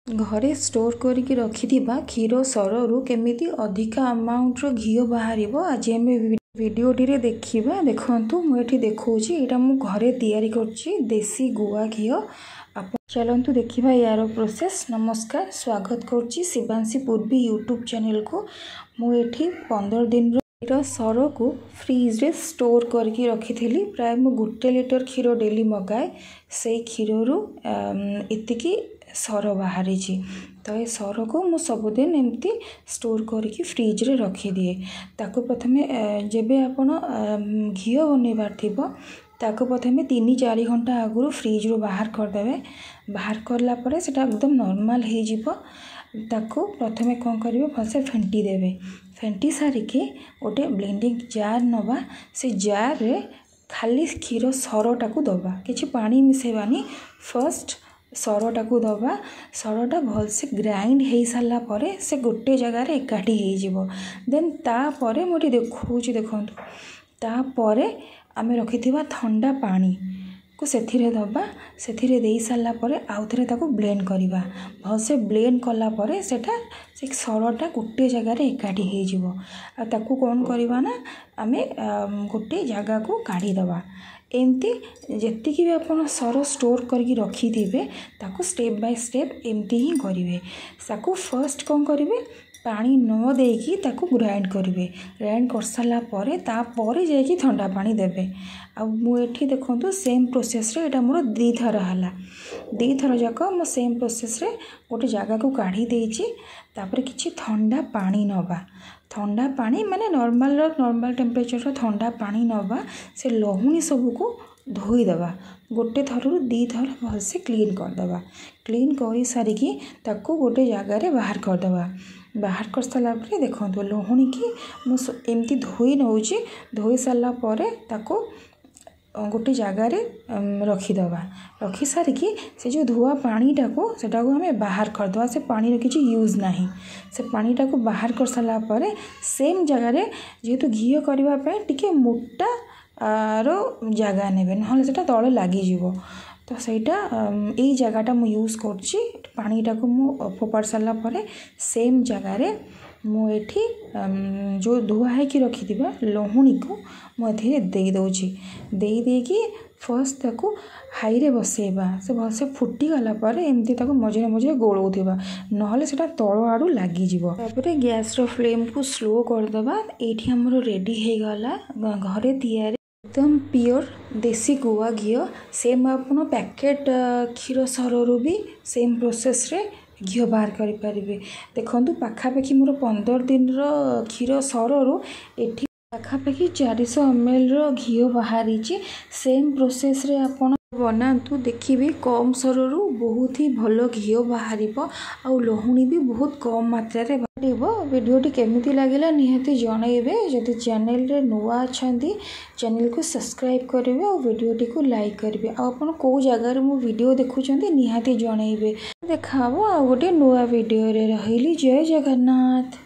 घरे स्टोर करके रखिथिबा क्षीर सररू केमिति अधिका अमाउंट घी बाहर आज आम वीडियोटी रे देखिबा। देखंतु मु एठी देखौछि एटा मु घरे तैयारी करछि देसी गुआ घी। आप चलंतु देखिबा यार प्रोसेस। नमस्कार, स्वागत करछि शिवांशी पूर्वी यूट्यूब चैनल को। मु एठी 15 दिन रो सर को फ्रिज रे स्टोर करके रखिथिली। प्राय मु 1 लीटर क्षीर डेली मगाए। से क्षीर रु एतिकी सर बाहरी तो ये सर को मु सबुदिन एमती स्टोर करके फ्रिज रे रखी दिए। ताको प्रथमे जेबे आपण घी बनइबार थिबो ताको प्रथमे 3-4 घंटा आगु फ्रिज रो बाहर कर देबे। बाहर करला परे सेटा एकदम नॉर्मल हे जिवो। ताको प्रथमे कोन करिवे भलसे फेंटी देबे। फेंटी सारिके गोटे ब्लेंडिंग जार नबा। से जार रे खाली क्षीर सरटा को दबा, किछि पानी मिसेबानी। फर्स्ट सरटा को दबा। सरटा भलसे ग्राइंड हो सारा परे से गोटे जगार एकाठी हो जिवो। देन तापरे मोटी देखौछि देखंतु तापरे आमे रखिथिबा ठंडा पानी को सेथिरे दबा। सेथिरे देई सारा परे आउथरे ताको ब्लेंड करिबा। भलसे ब्लेंड कला परे सेटा से सरटा गोटे जगार एकाठी हो जिवो। आ ताको कोन करिबा ना आमे गोटे जगह को काढी दबा। एमती जेतिकी भी आपण सर स्टोर करके रखी थे ताको स्टेप बाय स्टेप एमती ही करेंगे। ताको फर्स्ट कौन करेंगे पानी न देकी ताको ग्राइंड करेंगे। ग्राइंड कर सारा परे तापर जाकि ठंडा पानी देबे। आ मु एठी देखंतु सेम प्रोसेस रे एटा मोर 2 थर हला। 2 थर जाक मो सेम प्रोसेस रे गोटे जगह को काढ़ी देछि। तापर किछि ठंडा पानी नबा। ठंडा पानी माने नॉर्मल टेम्परेचर ठंडा पानी नबा। से लहुणी सब को धोई दबा। गोटे थरु 2 थर भलसे क्लीन कर दबा। क्लीन कर सारिकी ताको गोटे जगार रे बाहर कर दबा। बाहर कर साला परे देखंतु लहुणी की मु एमती धोई नउची। धोई साला परे ताको गोटे जगार रखी दबा। रखी सारिकी से जो धुआ पानीटा को सेटा को हमें बाहर कर दबा। से पानी रो किछि यूज नाही। से पानीटा को बाहर कर साला परे सेम जगार जेहेतु घी करबा पे टिके मोटा रो जगह नेबे नहले सेटा तळे लागि जिवो। तो सेटा एई जगहटा मु यूज करछि। पानीटा को मु फोपाड़ साला परे सेम जगार मु एठी जो धुआ है कि रखी दिबा लहुणी को मु एथि दे दउछि। दे कि फर्स्ट ताको हाई रे बसेबा। से भलसे फुटी गला पर एमती ताको मझे मझे गोलौथिबा नहले सेटा तळ आडू लागि जिवो। तापरे गैस रो फ्लेम को स्लो कर दबा। एठी हमरो रेडी हे गला घरे तैयारी एकदम प्योर देसी गुआ घी। सेम आपण पैकेट क्षीर सररू भी सेम प्रोसेस रे घी बाहर करि परिबे। देखंतु पाखापाखि मोर 15 दिन रो क्षीर सररू एठी पाखापाखि 400 ml रो घी बाहरी। सेम प्रोसेस रे आपण बनातु देखिबे कम सररू बहुत ही भलो घी बाहर आ लहुणी भी बहुत कम मात्रा रे बाहरिबो। वीडियोटी केमिति लागिला निहाती जणाइबे। जदि चैनल रे नुआ अछंती चैनल को सब्सक्राइब करिवे और वीडियोटी को लाइक करिवे। आ आपण को जगह रे मु वीडियो देखुचंती निहाती जणाइबे। देखाबो आ गोटे नुआ वीडियो रे। रहिली जय जगन्नाथ।